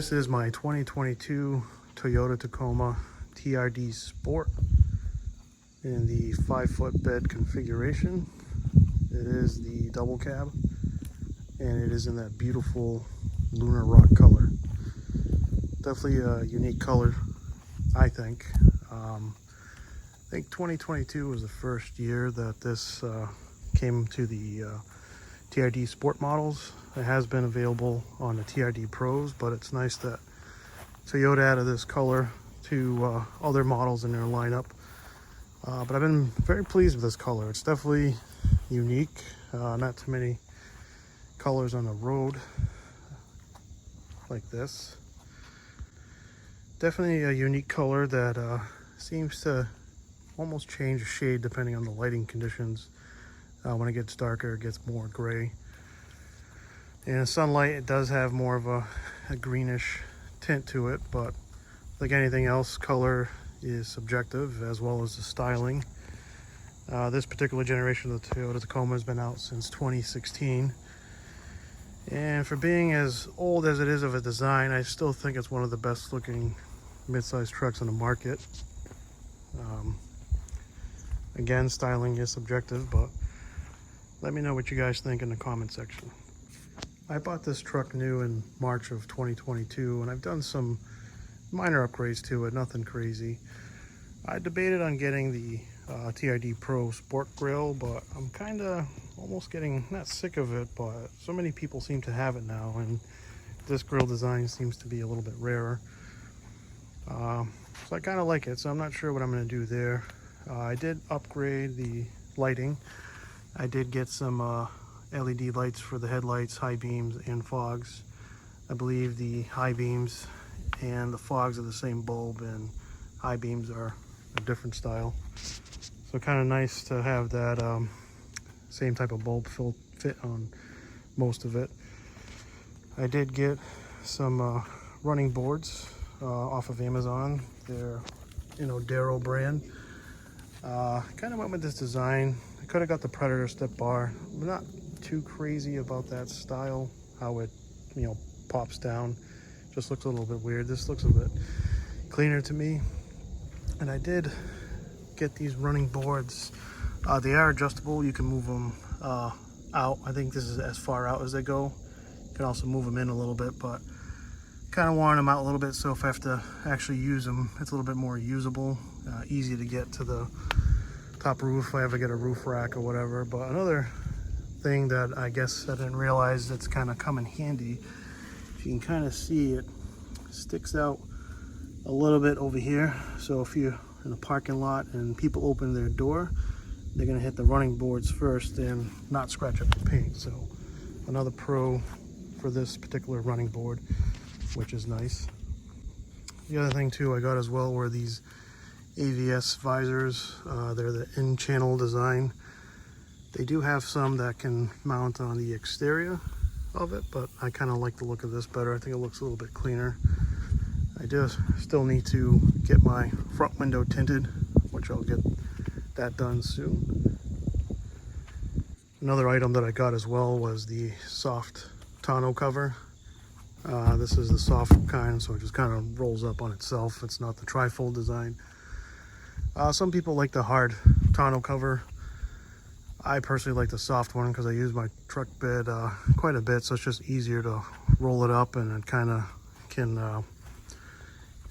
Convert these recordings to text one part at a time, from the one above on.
This is my 2022 Toyota Tacoma TRD Sport in the 5-foot bed configuration. It is the double cab and it is in that beautiful lunar rock color. Definitely a unique color, I think. I think 2022 was the first year that this came to the TRD Sport models. It has been available on the TRD Pros, but it's nice that Toyota added this color to other models in their lineup. But I've been very pleased with this color. It's definitely unique. Not too many colors on the road like this. Definitely a unique color that seems to almost change shade depending on the lighting conditions. When it gets darker, it gets more gray. In sunlight, it does have more of a greenish tint to it, but like anything else, color is subjective as well as the styling. This particular generation of the Toyota Tacoma has been out since 2016. And for being as old as it is of a design, I still think it's one of the best looking mid-size trucks on the market. Again, styling is subjective, but let me know what you guys think in the comment section. I bought this truck new in March of 2022, and I've done some minor upgrades to it, nothing crazy. I debated on getting the TRD Pro Sport Grille, but I'm kind of almost getting, not sick of it, but so many people seem to have it now, and this grille design seems to be a little bit rarer. So I kind of like it, so I'm not sure what I'm going to do there. I did upgrade the lighting. I did get some LED lights for the headlights, high beams, and fogs. I believe the high beams and the fogs are the same bulb, and high beams are a different style. So kind of nice to have that same type of bulb fit on most of it. I did get some running boards off of Amazon. They're, OEDRO brand. Kind of went with this design. I could have got the Predator step bar. I'm not too crazy about that style, how it pops down. Just looks a little bit weird. This looks a bit cleaner to me. And I did get these running boards. They are adjustable. You can move them out. I think this is as far out as they go. You can also move them in a little bit, but kind of worn them out a little bit, so if I have to actually use them, it's a little bit more usable, easy to get to the top roof if I ever get a roof rack or whatever. But another thing that I guess I didn't realize that's kind of come in handy, if you can kind of see, it sticks out a little bit over here. So if you're in a parking lot and people open their door, they're going to hit the running boards first and not scratch up the paint. So another pro for this particular running board, which is nice. The other thing too I got as well were these AVS visors. They're the in-channel design. They do have some that can mount on the exterior of it, but I kind of like the look of this better. I think it looks a little bit cleaner. I just still need to get my front window tinted, which I'll get that done soon. Another item that I got as well was the soft tonneau cover. This is the soft kind, so it just kind of rolls up on itself. It's not the trifold design. Some people like the hard tonneau cover. I personally like the soft one because I use my truck bed quite a bit, so it's just easier to roll it up, and it kind of can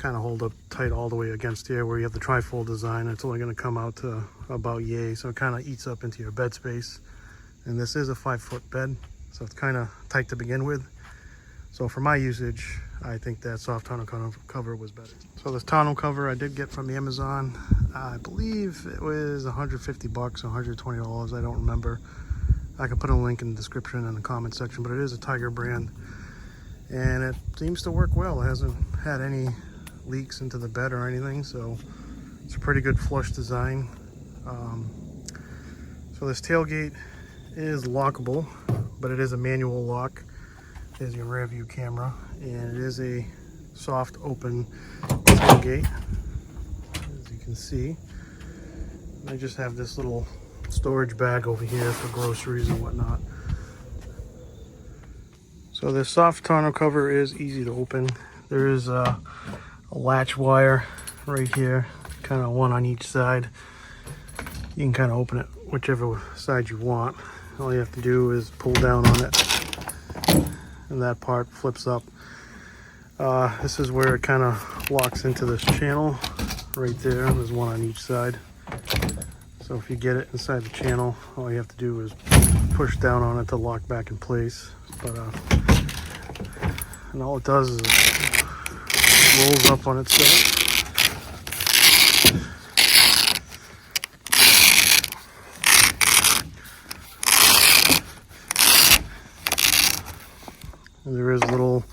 hold up tight all the way against here, where you have the trifold design. It's only going to come out to about yay, so it kind of eats up into your bed space. And this is a 5-foot bed, so it's kind of tight to begin with. So for my usage, I think that soft tonneau cover was better. So this tonneau cover I did get from the Amazon. I believe it was 150 bucks, $120, I don't remember. I can put a link in the description and the comment section, but it is a Tyger brand. And it seems to work well. It hasn't had any leaks into the bed or anything, so it's a pretty good flush design. So this tailgate is lockable, but it is a manual lock. There's your rear view camera, and it is a soft open tailgate, as you can see. I just have this little storage bag over here for groceries and whatnot. So this soft tonneau cover is easy to open. There is a latch wire right here, kind of one on each side. You can kind of open it whichever side you want. All you have to do is pull down on it, and that part flips up. This is where it kind of locks into this channel right there. There's one on each side. So if you get it inside the channel, all you have to do is push down on it to lock back in place. But and all it does is it rolls up on itself. And there is little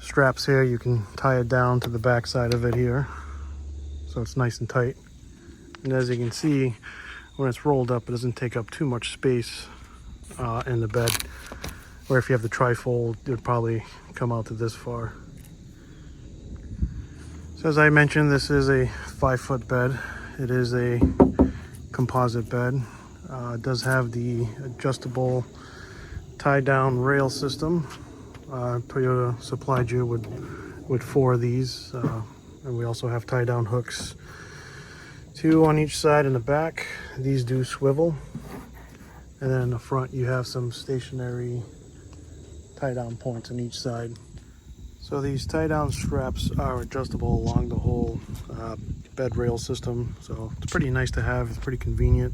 straps here. You can tie it down to the back side of it here, so it's nice and tight. And as you can see, when it's rolled up, it doesn't take up too much space in the bed. Or if you have the trifold, it would probably come out to this far. So as I mentioned, this is a 5-foot bed. It is a composite bed. It does have the adjustable tie-down rail system. Toyota supplied you with 4 of these, and we also have tie-down hooks, 2 on each side in the back. These do swivel, and then in the front you have some stationary tie-down points on each side. So these tie-down straps are adjustable along the whole bed rail system, so it's pretty nice to have. It's pretty convenient.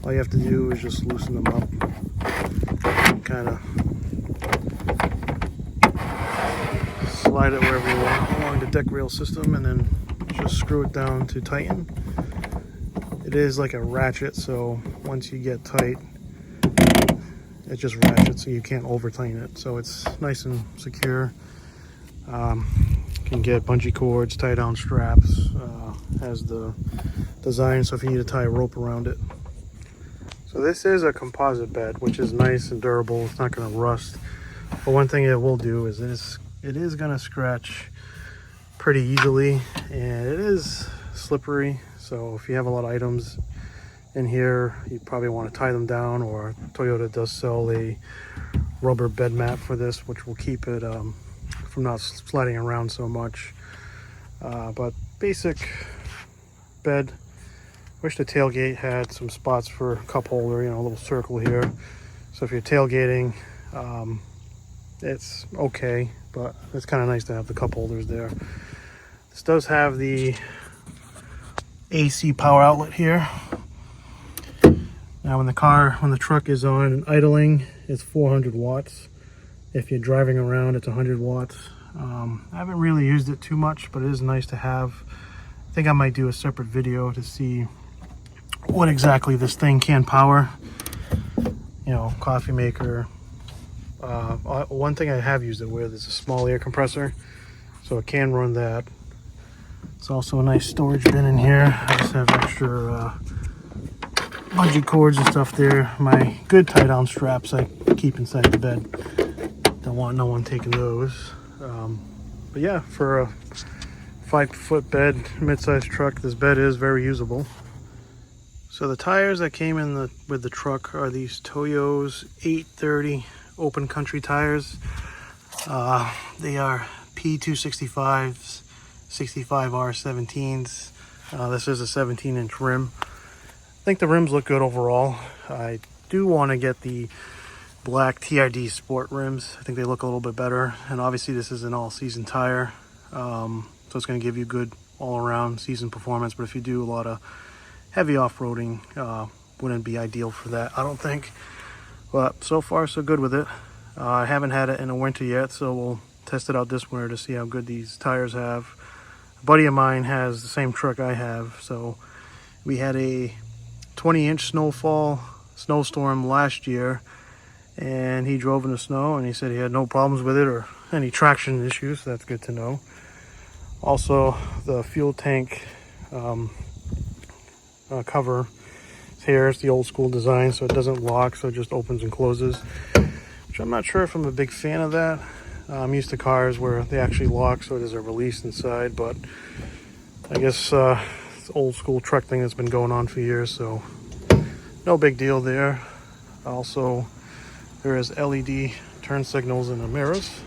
All you have to do is just loosen them up and kind of slide it wherever you want along the deck rail system, and then just screw it down to tighten. It is like a ratchet, so once you get tight, it just ratchets, so you can't over tighten it. So it's nice and secure. You can get bungee cords, tie down straps, has the design, so if you need to tie a rope around it. So this is a composite bed, which is nice and durable. It's not going to rust. But one thing it will do is it is going to scratch pretty easily, and it is slippery. So if you have a lot of items in here, you probably want to tie them down, or Toyota does sell a rubber bed mat for this, which will keep it from not sliding around so much. But basic bed. Wish the tailgate had some spots for a cup holder, you know, a little circle here. So if you're tailgating, it's okay, but it's kind of nice to have the cup holders there. This does have the AC power outlet here. Now when the truck is on and idling, it's 400 watts. If you're driving around, it's 100 watts. I haven't really used it too much, but it is nice to have. I think I might do a separate video to see what exactly this thing can power. You know, coffee maker. One thing I have used it with is a small air compressor, so it can run that. It's also a nice storage bin in here. I just have extra bungee cords and stuff there. My good tie-down straps I keep inside the bed. Don't want no one taking those. But yeah, for a 5-foot bed, mid-sized truck, this bed is very usable. So the tires that came in with the truck are these Toyo's 830 open country tires. They are P265s, 65R17s. This is a 17-inch rim. I think the rims look good overall. I do want to get the black TRD sport rims. I think they look a little bit better, and obviously this is an all-season tire, so it's going to give you good all-around season performance. But if you do a lot of heavy off-roading, wouldn't be ideal for that, I don't think. But so far so good with it. I haven't had it in the winter yet, so we'll test it out this winter to see how good these tires have. A buddy of mine has the same truck I have, so we had a 20-inch snowstorm last year, and he drove in the snow, and he said he had no problems with it or any traction issues, so that's good to know. Also, the fuel tank cover here is the old school design, so it doesn't lock, so it just opens and closes, which I'm not sure if I'm a big fan of that. I'm used to cars where they actually lock, so there's a release inside, but I guess it's old school truck thing that's been going on for years, so no big deal there. Also, there is LED turn signals in the mirrors.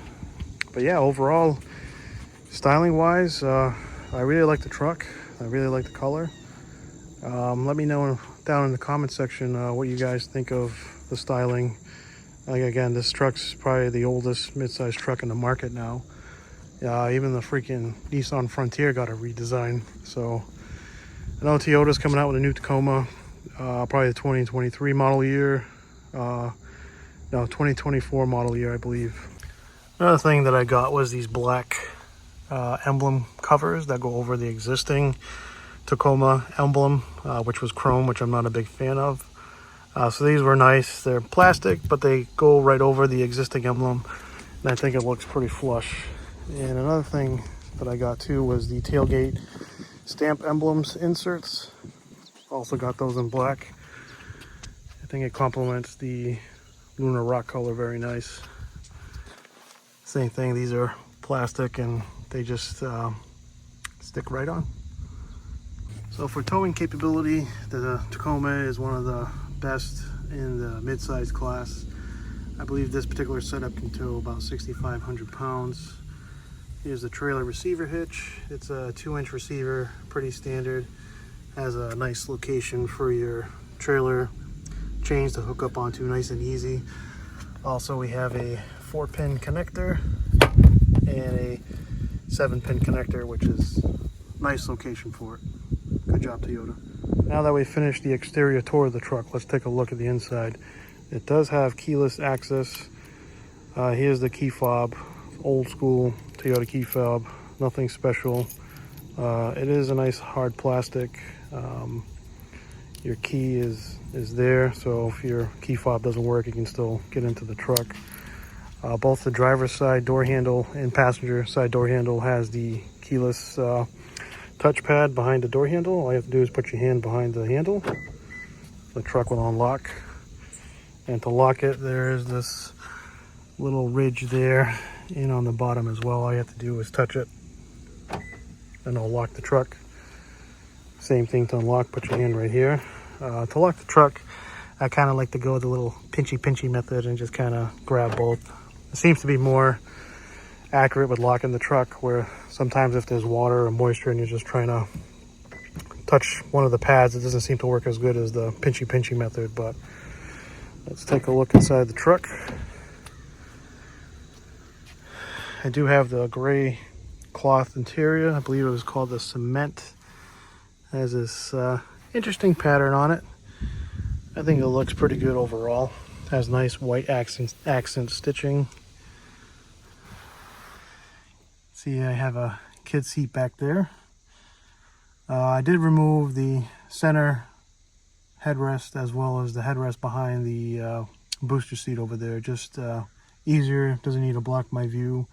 But yeah, overall, Styling wise, I really like the truck. I really like the color. Let me know down in the comment section what you guys think of the styling. Like, again, this truck's probably the oldest mid-size truck in the market now. Even the freaking Nissan Frontier got a redesign. So I know Toyota's coming out with a new Tacoma, probably the 2023 model year. No, 2024 model year, I believe. Another thing that I got was these black emblem covers that go over the existing Tacoma emblem, which was chrome, which I'm not a big fan of. So these were nice. They're plastic, but they go right over the existing emblem, and I think it looks pretty flush. And another thing that I got too was the tailgate stamp emblems inserts. Also got those in black. I think it complements the Lunar rock color very nice. Same thing, these are plastic and they just stick right on. So for towing capability, the Tacoma is one of the best in the mid-size class. I believe this particular setup can tow about 6,500 pounds. Here's the trailer receiver hitch. It's a 2-inch receiver, pretty standard. Has a nice location for your trailer chains to hook up onto, nice and easy. Also, we have a 4-pin connector and a 7-pin connector, which is nice location for it. Good job, Toyota. Now that we've finished the exterior tour of the truck, let's take a look at the inside. It does have keyless access. Here's the key fob, old school Toyota key fob, nothing special. It is a nice hard plastic. Your key is there, so if your key fob doesn't work, you can still get into the truck. Both the driver's side door handle and passenger side door handle has the keyless touchpad behind the door handle. All you have to do is put your hand behind the handle. The truck will unlock. And to lock it, there is this little ridge there and on the bottom as well. All you have to do is touch it and it'll lock the truck. Same thing to unlock, put your hand right here. To lock the truck, I kind of like to go with the little pinchy method and just kind of grab both. It seems to be more accurate with locking the truck, where sometimes if there's water or moisture and you're just trying to touch one of the pads, it doesn't seem to work as good as the pinchy method. But let's take a look inside the truck. I do have the gray cloth interior. I believe it was called the cement. It has this interesting pattern on it. I think it looks pretty good overall. It has nice white accent stitching. See, I have a kid seat back there. I did remove the center headrest as well as the headrest behind the booster seat over there. Just easier, doesn't need to block my view.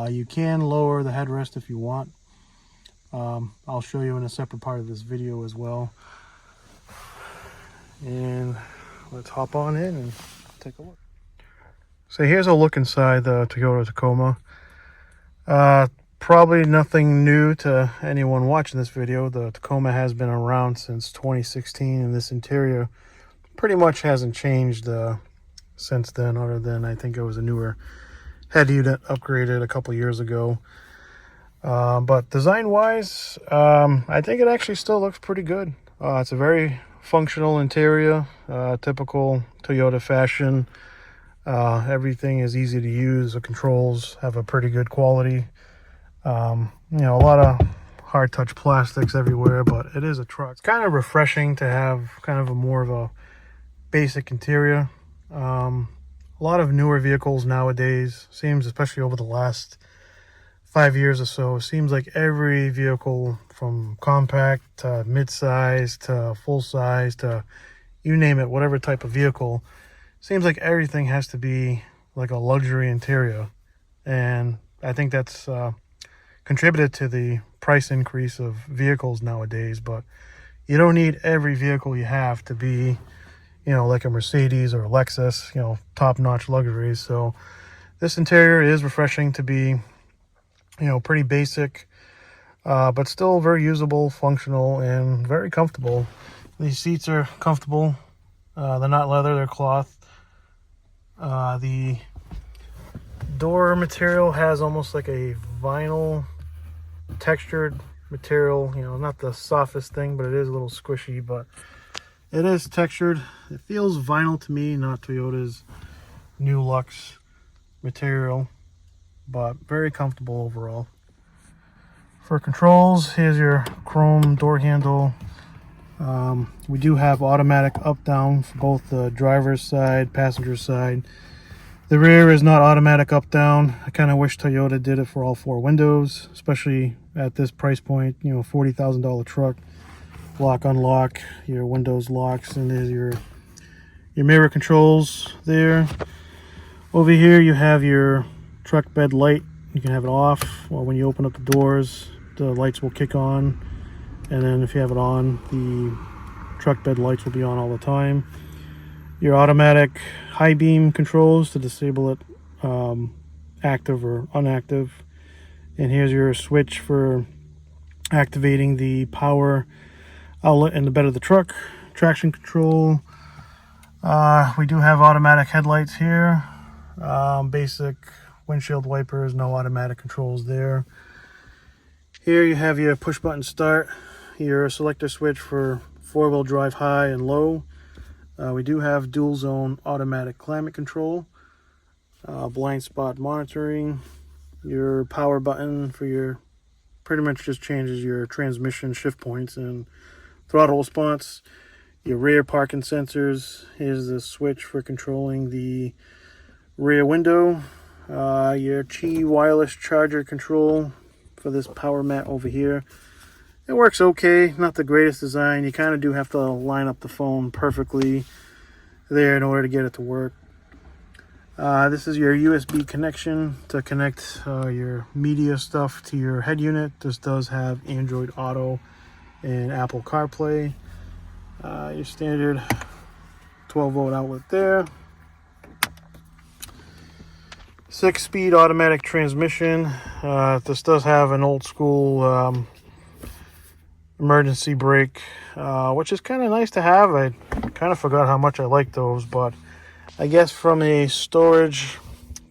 You can lower the headrest if you want. I'll show you in a separate part of this video as well. And let's hop on in and take a look. So here's a look inside the Toyota Tacoma. Probably nothing new to anyone watching this video. The Tacoma has been around since 2016, and this interior pretty much hasn't changed since then, other than I think it was a newer head unit upgraded a couple years ago. But design wise, I think it actually still looks pretty good. It's a very functional interior, typical Toyota fashion. Everything is easy to use. The controls have a pretty good quality. You know, a lot of hard touch plastics everywhere, but it is a truck. It's kind of refreshing to have kind of more of a basic interior. A lot of newer vehicles nowadays, seems especially over the last 5 years or so, seems like every vehicle from compact to mid-size to full-size to you name it, whatever type of vehicle, seems like everything has to be like a luxury interior. And I think that's contributed to the price increase of vehicles nowadays. But you don't need every vehicle you have to be, you know, like a Mercedes or a Lexus, you know, top-notch luxuries. So this interior is refreshing to be, you know, pretty basic, but still very usable, functional, and very comfortable. These seats are comfortable. They're not leather, they're cloth. The door material has almost like a vinyl textured material. You know, not the softest thing, but it is a little squishy, but it is textured. It feels vinyl to me, not Toyota's new Luxe material, but very comfortable overall. For controls, here's your chrome door handle. We do have automatic up down for both the driver's side, passenger side. The rear is not automatic up down. I kind of wish Toyota did it for all 4 windows, especially at this price point. You know, $40,000 truck. Lock, unlock, your windows locks, and there's your mirror controls there. Over here you have your truck bed light. You can have it off, or when you open up the doors, the lights will kick on. And then if you have it on, the truck bed lights will be on all the time. Your automatic high beam controls to disable it, active or inactive. And here's your switch for activating the power outlet in the bed of the truck. Traction control. We do have automatic headlights here. Basic windshield wipers, no automatic controls there. Here you have your push button start, your selector switch for 4-wheel drive high and low. We do have dual zone automatic climate control, blind spot monitoring, your power button for your, pretty much just changes your transmission shift points and throttle response, your rear parking sensors. Here's the switch for controlling the rear window, your Qi wireless charger control for this power mat over here. It works okay, not the greatest design. You kind of do have to line up the phone perfectly there in order to get it to work. This is your USB connection to connect your media stuff to your head unit. This does have Android Auto and Apple CarPlay. Your standard 12-volt outlet there. 6-speed automatic transmission. This does have an old school emergency brake, which is kind of nice to have. I kind of forgot how much I like those, but I guess from a storage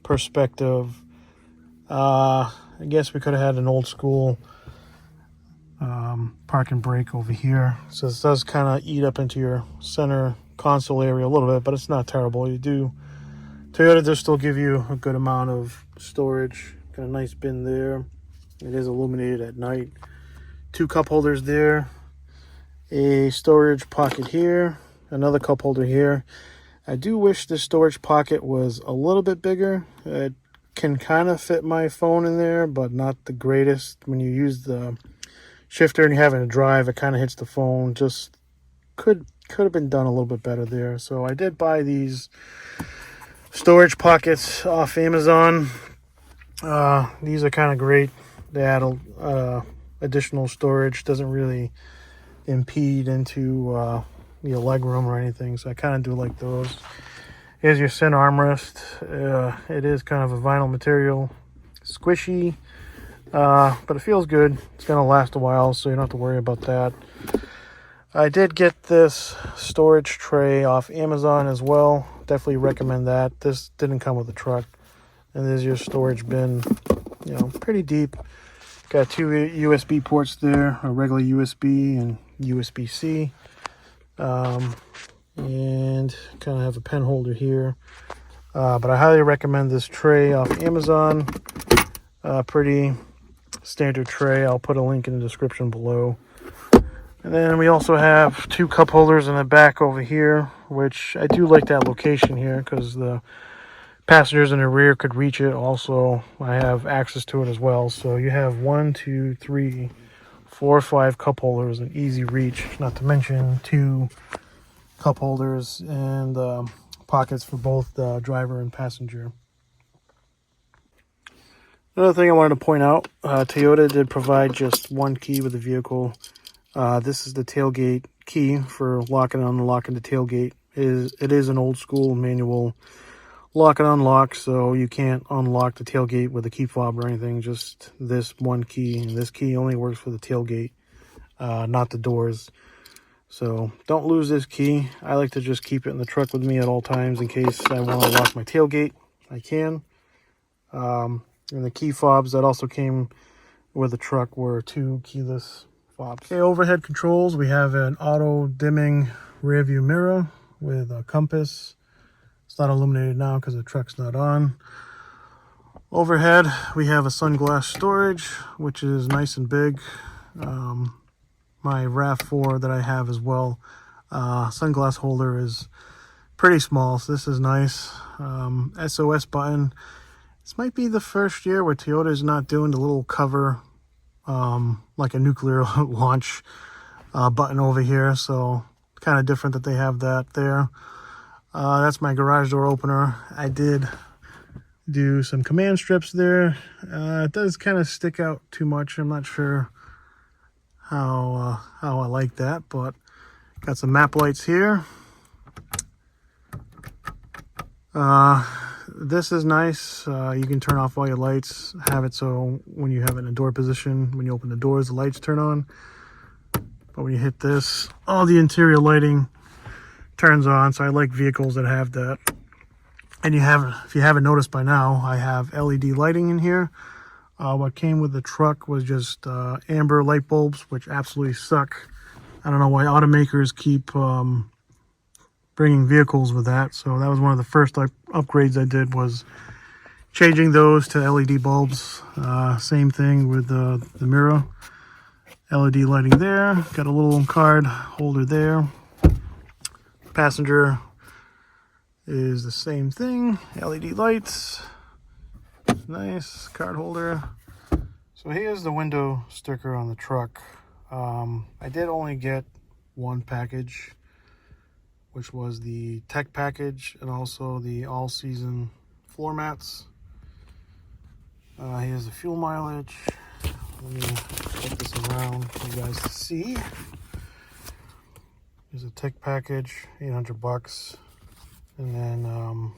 perspective, I guess we could have had an old school park and brake over here. So this does kind of eat up into your center console area a little bit, but it's not terrible. Toyota does still give you a good amount of storage. Got a nice bin there. It is illuminated at night. 2 cup holders there. A storage pocket here. Another cup holder here. I do wish this storage pocket was a little bit bigger. It can kind of fit my phone in there, but not the greatest. When you use the shifter and you're having to drive, it kind of hits the phone. Just could have been done a little bit better there. So I did buy these storage pockets off Amazon. These are kind of great. They add additional storage. Doesn't really impede into your leg room or anything, so I kind of do like those. Here's your center armrest. It is kind of a vinyl material, squishy, but it feels good. It's gonna last a while, so you don't have to worry about that. I did get this storage tray off Amazon as well. Definitely recommend that. This didn't come with the truck. And there's your storage bin, you know, pretty deep. Got 2 USB ports there, a regular USB and USB-C. And kind of have a pen holder here. But I highly recommend this tray off Amazon. Pretty standard tray. I'll put a link in the description below. And then we also have 2 cup holders in the back over here, which I do like that location here because the passengers in the rear could reach it. Also, I have access to it as well. So you have 1, 2, 3, 4, 5 cup holders in easy reach, not to mention 2 cup holders and pockets for both the driver and passenger. Another thing I wanted to point out, Toyota did provide just 1 key with the vehicle. This is the tailgate key for locking and unlocking the tailgate. It is an old school manual lock and unlock, so you can't unlock the tailgate with a key fob or anything. Just this 1 key, and this key only works for the tailgate, not the doors. So don't lose this key. I like to just keep it in the truck with me at all times in case I want to lock my tailgate. I can. And the key fobs that also came with the truck were 2 keyless fobs. Okay, overhead controls. We have an auto dimming rear view mirror with a compass. It's not illuminated now because the truck's not on. Overhead, we have a sunglass storage, which is nice and big. My RAV4 that I have as well, sunglass holder is pretty small, so this is nice. SOS button. This might be the first year where Toyota is not doing the little cover, like a nuclear launch button over here, so kind of different that they have that there. That's my garage door opener. I did do some command strips there. It does kind of stick out too much. I'm not sure how I like that, but got some map lights here. This is nice. You can turn off all your lights, have it so when you have it in a door position, when you open the doors, the lights turn on. But when you hit this, all the interior lighting turns on. So I like vehicles that have that. And if you haven't noticed by now, I have LED lighting in here. What came with the truck was just amber light bulbs, which absolutely suck. I don't know why automakers keep bringing vehicles with that. So that was one of the first upgrades I did, was changing those to LED bulbs. Same thing with the mirror. LED lighting there. Got a little card holder there. Passenger is the same thing. LED lights. Nice card holder. So here's the window sticker on the truck. I did only get one package, which was the tech package and also the all-season floor mats. Here's the fuel mileage. Let me put this around for you guys to see. There's a tech package, $800, and then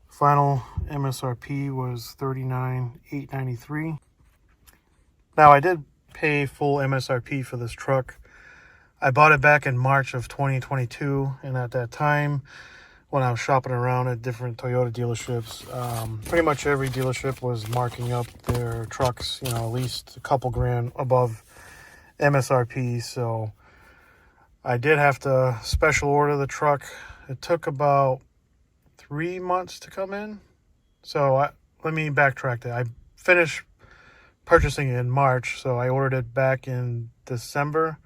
final MSRP was $39,893. Now I did pay full MSRP for this truck. I bought it back in March of 2022, and at that time, when I was shopping around at different Toyota dealerships, pretty much every dealership was marking up their trucks, you know, at least a couple grand above MSRP. So I did have to special order the truck. It took about 3 months to come in. So let me backtrack that. I finished purchasing it in March, so I ordered it back in December.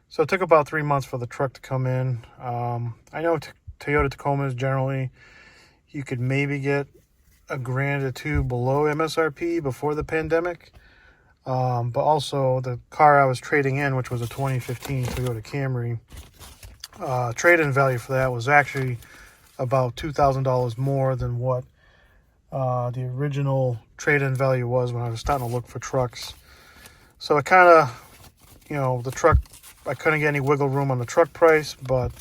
So it took about 3 months for the truck to come in. I know Toyota Tacomas generally, you could maybe get a grand or two below MSRP before the pandemic. But also the car I was trading in, which was a 2015 Toyota Camry, trade-in value for that was actually about $2,000 more than what the original trade-in value was when I was starting to look for trucks. So it kind of, you know, the truck, I couldn't get any wiggle room on the truck price, but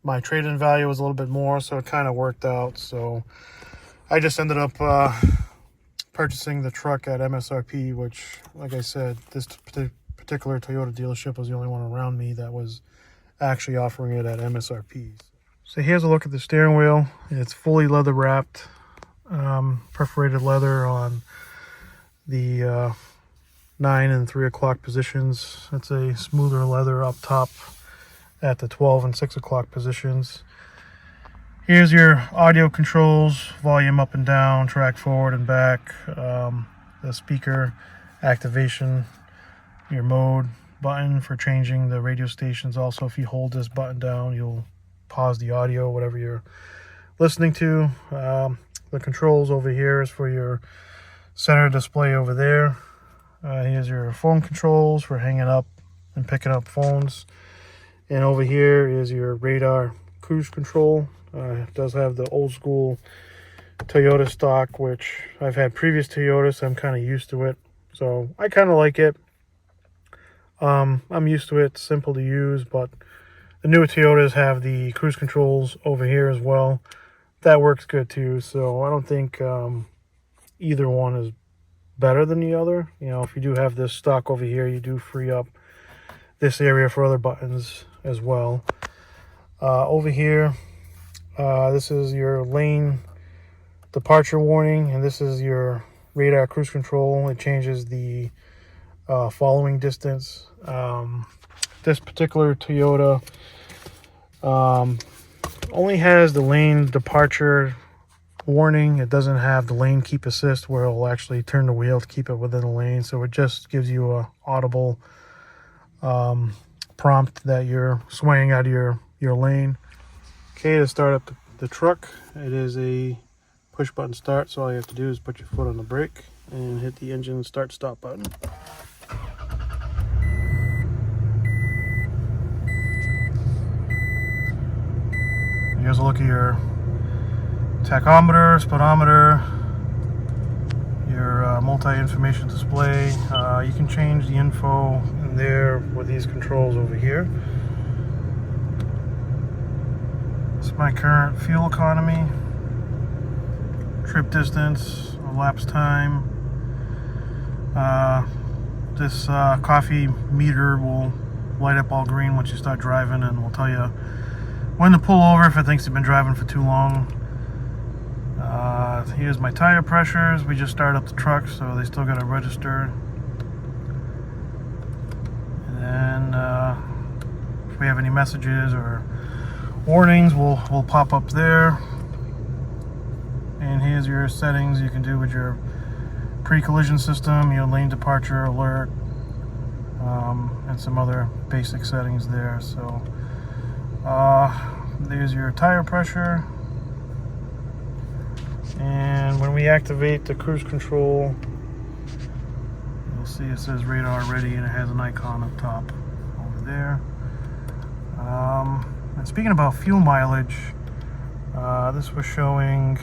my trade-in value was a little bit more, so it kind of worked out. So I just ended up purchasing the truck at MSRP, which, like I said, this particular Toyota dealership was the only one around me that was actually offering it at MSRP. So here's a look at the steering wheel. It's fully leather wrapped, perforated leather on the 9 and 3 o'clock positions. It's a smoother leather up top at the 12 and 6 o'clock positions. Here's your audio controls, volume up and down, track forward and back, the speaker activation, your mode button for changing the radio stations. Also, if you hold this button down, you'll pause the audio, whatever you're listening to. The controls over here is for your center display over there. Here's your phone controls for hanging up and picking up phones. And over here is your radar cruise control. It does have the old school Toyota stock, which I've had previous Toyotas, so I'm kind of used to it. So I kind of like it. I'm used to it, simple to use, but the newer Toyotas have the cruise controls over here as well. That works good too, so I don't think either one is better than the other. You know, if you do have this stock over here, you do free up this area for other buttons as well. Over here, this is your lane departure warning, and this is your radar cruise control. It changes the following distance. This particular Toyota only has the lane departure warning. It doesn't have the lane keep assist where it'll actually turn the wheel to keep it within the lane. So it just gives you a audible prompt that you're swaying out of your lane. Okay, to start up the truck, it is a push button start, so all you have to do is put your foot on the brake and hit the engine start stop button. Here's a look at your tachometer, speedometer, your multi-information display. You can change the info in there with these controls over here. It's my current fuel economy, trip distance, elapsed time. This coffee meter will light up all green once you start driving, and will tell you when to pull over if it thinks you've been driving for too long. Here's my tire pressures. We just started up the truck, so they still got to register. And then if we have any messages or warnings, will pop up there. And here's your settings you can do with your pre-collision system, your lane departure alert, and some other basic settings there. So there's your tire pressure. And when we activate the cruise control, you'll see it says radar ready, and it has an icon up top over there. And speaking about fuel mileage, this was showing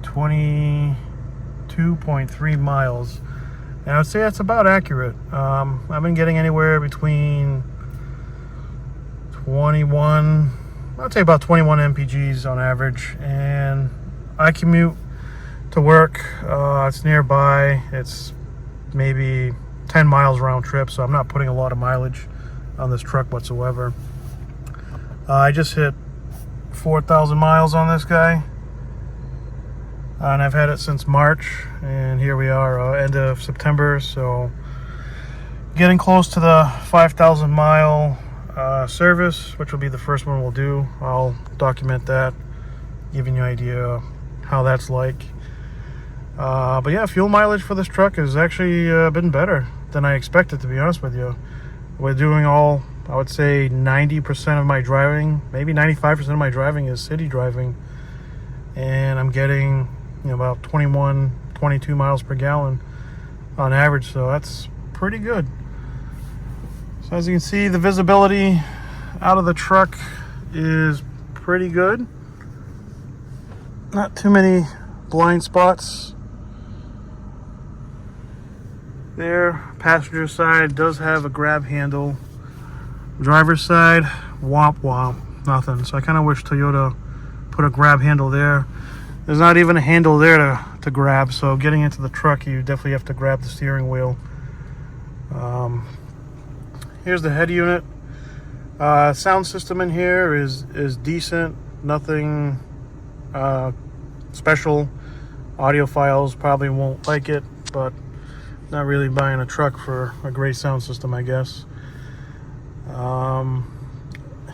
22.3 miles, and I would say that's about accurate. I've been getting anywhere between 21, I'd say about 21 mpgs on average, and I commute to work. It's nearby. It's maybe 10 miles round trip, so I'm not putting a lot of mileage on this truck whatsoever. I just hit 4,000 miles on this guy, and I've had it since March, and here we are, end of September, so getting close to the 5,000 mile service, which will be the first one we'll do. I'll document that, giving you an idea how that's like. But yeah, fuel mileage for this truck has actually been better than I expected, to be honest with you. We're doing all, I would say 90% of my driving, maybe 95% of my driving is city driving, and I'm getting, you know, about 21, 22 miles per gallon on average, so that's pretty good. So as you can see, the visibility out of the truck is pretty good. Not too many blind spots there. Passenger side does have a grab handle. Driver's side, womp womp, nothing. So I kind of wish Toyota put a grab handle there. There's not even a handle there to grab, so getting into the truck, you definitely have to grab the steering wheel. Here's the head unit. Sound system in here is decent. Nothing special. Audiophiles probably won't like it, but not really buying a truck for a great sound system, I guess.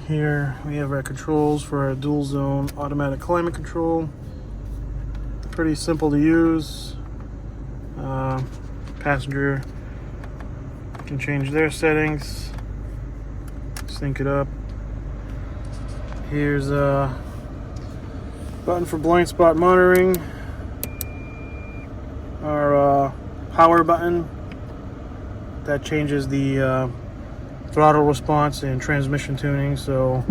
Here we have our controls for our dual zone automatic climate control. Pretty simple to use. Passenger can change their settings, sync it up. Here's a button for blind spot monitoring. Our power button that changes the throttle response and transmission tuning. So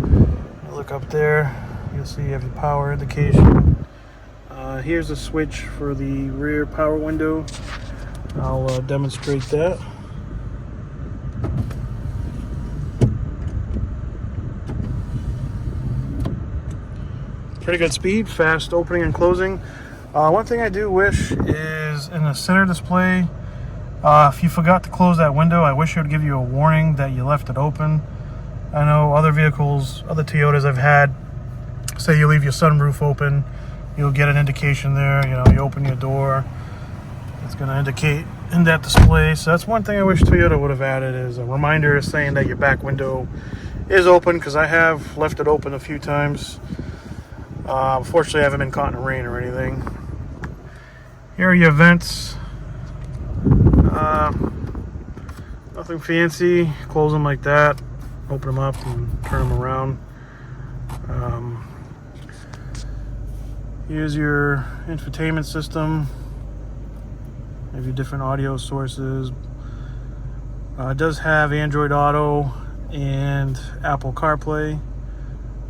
look up there, you'll see you have your power indication. Here's a switch for the rear power window. I'll demonstrate that. Pretty good speed, fast opening and closing. One thing I do wish is in the center display, if you forgot to close that window, I wish it would give you a warning that you left it open. I know other vehicles, other Toyotas I've had, say you leave your sunroof open you'll get an indication there. You know, you open your door, it's going to indicate in that display. So that's one thing I wish Toyota would have added, is a reminder saying that your back window is open, because I have left it open a few times. Fortunately, I haven't been caught in rain or anything. Here are your vents. Nothing fancy. Close them like that. Open them up and turn them around. Here's your infotainment system. Have your different audio sources. It does have Android Auto and Apple CarPlay.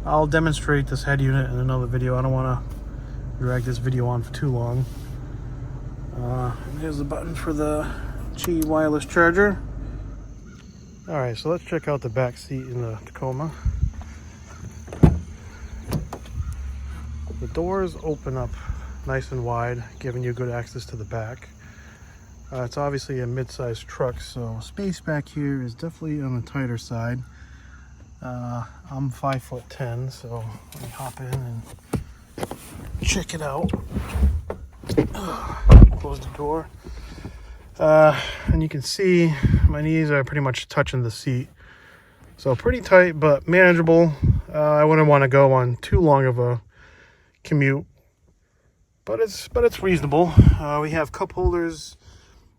I'll demonstrate this head unit in another video. I don't want to drag this video on for too long. Here's the button for the Qi wireless charger. Alright, so let's check out the back seat in the Tacoma. The doors open up nice and wide, giving you good access to the back. It's obviously a mid-sized truck, so space back here is definitely on the tighter side. I'm 5'10", so let me hop in and check it out. Close the door. And you can see my knees are pretty much touching the seat. So pretty tight, but manageable. I wouldn't want to go on too long of a commute, but it's reasonable. We have cup holders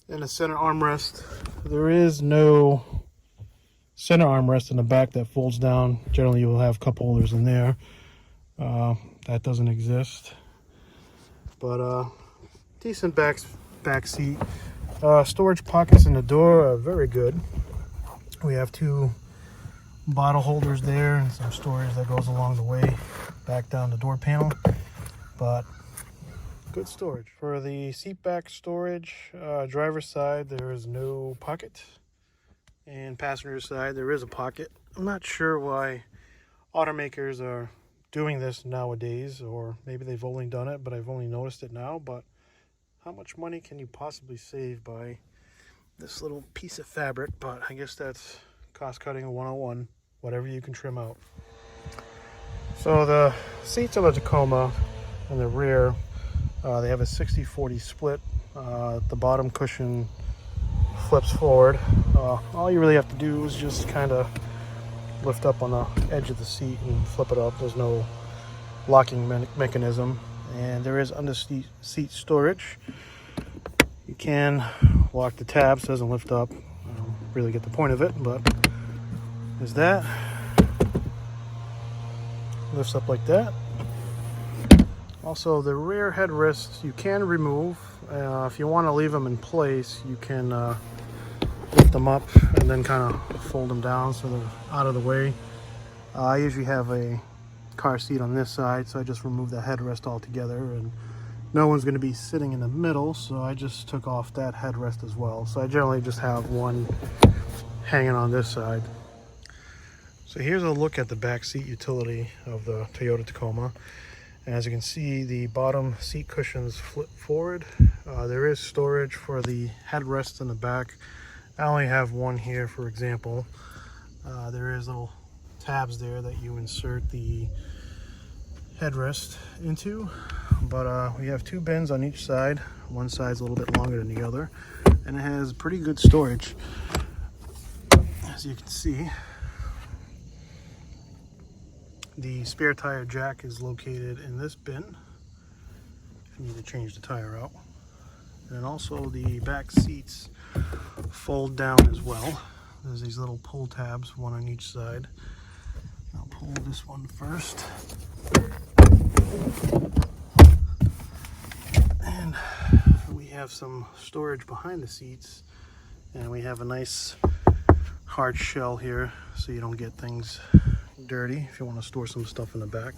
and a center armrest. There is no center armrest in the back that folds down. Generally, you will have cup holders in there. That doesn't exist. But decent back seat. Storage pockets in the door are very good. We have 2 bottle holders there and some storage that goes along the way back down the door panel. But good storage. For the seat back storage, driver's side, there is no pocket. And passenger side, there is a pocket. I'm not sure why automakers are doing this nowadays, or maybe they've only done it, but I've only noticed it now. But how much money can you possibly save by this little piece of fabric? But I guess that's cost cutting 101, whatever you can trim out. So the seats of the Tacoma in the rear, they have a 60-40 split. The bottom cushion flips forward. All you really have to do is just kind of lift up on the edge of the seat and flip it up. There's no locking mechanism, and there is under seat storage. You can lock the tabs. Doesn't lift up. I don't really get the point of it, but there's that. Lifts up like that. Also, the rear headrests you can remove. If you want to leave them in place, you can lift them up and then kind of fold them down so they're out of the way. I usually have a car seat on this side, so I just remove the headrest altogether, and no one's going to be sitting in the middle, so I just took off that headrest as well. So I generally just have one hanging on this side. So here's a look at the back seat utility of the Toyota Tacoma. And as you can see, the bottom seat cushions flip forward. There is storage for the headrests in the back. I only have one here, for example. There is little tabs there that you insert the headrest into. But we have 2 bins on each side. One side's a little bit longer than the other. And it has pretty good storage, as you can see. The spare tire jack is located in this bin if you need to change the tire out. And also the back seats fold down as well. There's these little pull tabs, one on each side. I'll pull this one first. And we have some storage behind the seats, and we have a nice hard shell here so you don't get things dirty if you want to store some stuff in the back.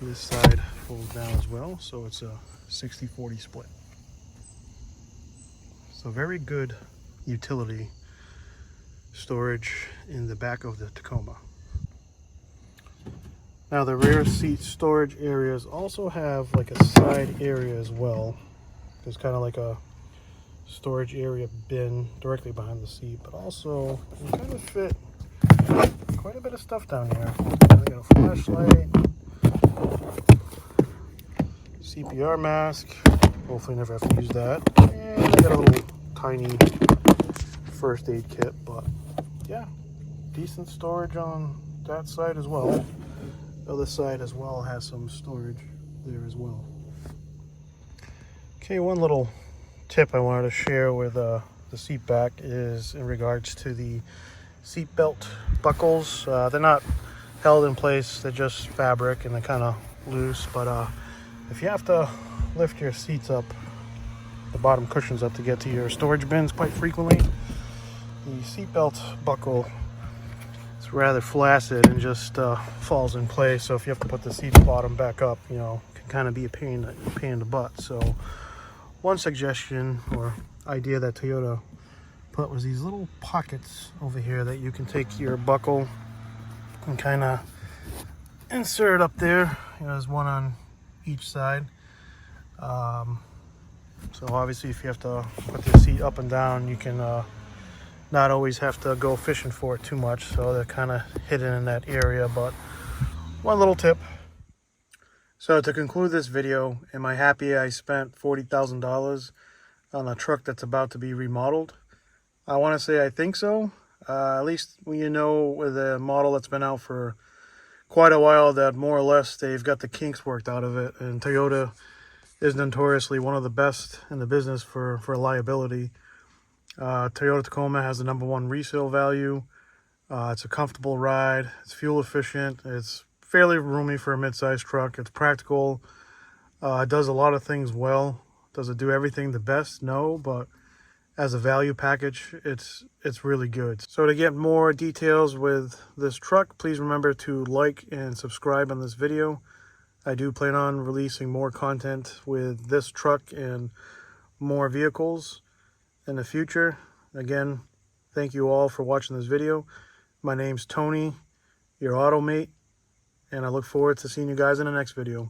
This side folds down as well, so it's a 60-40 split. So very good utility storage in the back of the Tacoma. Now the rear seat storage areas also have like a side area as well. There's kind of like a storage area bin directly behind the seat, but also you kind of fit quite a bit of stuff down here. I got a flashlight, CPR mask. Hopefully never have to use that. And I got a little tiny first aid kit, but yeah, decent storage on that side as well. The other side as well has some storage there as well. Okay, one little tip I wanted to share with the seat back is in regards to the seat belt buckles. They're not held in place, they're just fabric and they're kind of loose, but if you have to lift your seats up, the bottom cushions up to get to your storage bins quite frequently, the seat belt buckle is rather flaccid and just falls in place. So if you have to put the seat bottom back up, you know, it can kind of be a pain in the butt. So one suggestion or idea that Toyota put was these little pockets over here that you can take your buckle and kind of insert up there. You know, there's one on each side. So obviously if you have to put the seat up and down, you can not always have to go fishing for it too much. So they're kind of hidden in that area, but one little tip. So to conclude this video, am I happy I spent $40,000 on a truck that's about to be remodeled? I want to say I think so. At least when you know with a model that's been out for quite a while that more or less they've got the kinks worked out of it. And Toyota is notoriously one of the best in the business for reliability. Toyota Tacoma has the #1 resale value. It's a comfortable ride. It's fuel efficient. It's fairly roomy for a mid-sized truck. It's practical. It does a lot of things well. Does it do everything the best? No, but as a value package, it's really good. So to get more details with this truck, please remember to like and subscribe on this video. I do plan on releasing more content with this truck and more vehicles in the future. Again, thank you all for watching this video. My name's Tony, your auto mate, and I look forward to seeing you guys in the next video.